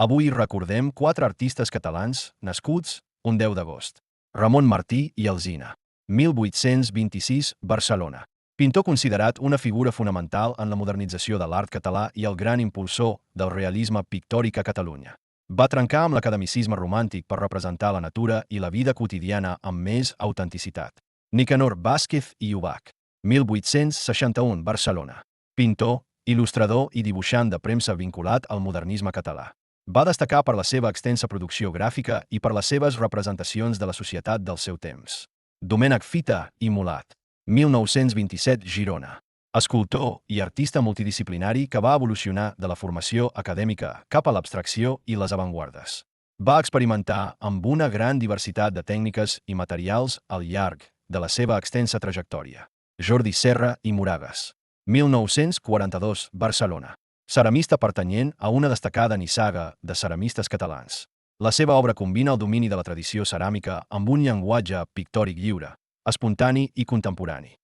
Avui recordem 4 artistes catalans nascuts un 10 d'agost. Ramon Martí i Alsina. 1826, Barcelona. Pintor considerat una figura fonamental en la modernització de l'art català i el gran impulsor del realisme pictòric a Catalunya. Va trencar amb l'academicisme romàntic per representar la natura i la vida quotidiana amb més autenticitat. Nicanor Vázquez i Ubach. 1861, Barcelona. Pintor, il·lustrador i dibuixant de premsa vinculat al modernisme català. Va destacar per la seva extensa producció gràfica i per les seves representacions de la societat del seu temps. Domènec Fita i Molat. 1927, Girona. Escultor i artista multidisciplinari que va evolucionar de la formació acadèmica cap a l'abstracció i les avantguardes. Va experimentar amb una gran diversitat de tècniques i materials al llarg de la seva extensa trajectòria. Jordi Serra i Moragues. 1942, Barcelona. Ceramista pertanyent a una destacada nissaga de ceramistes catalans. La seva obra combina el domini de la tradició ceràmica amb un llenguatge pictòric lliure, espontani i contemporani.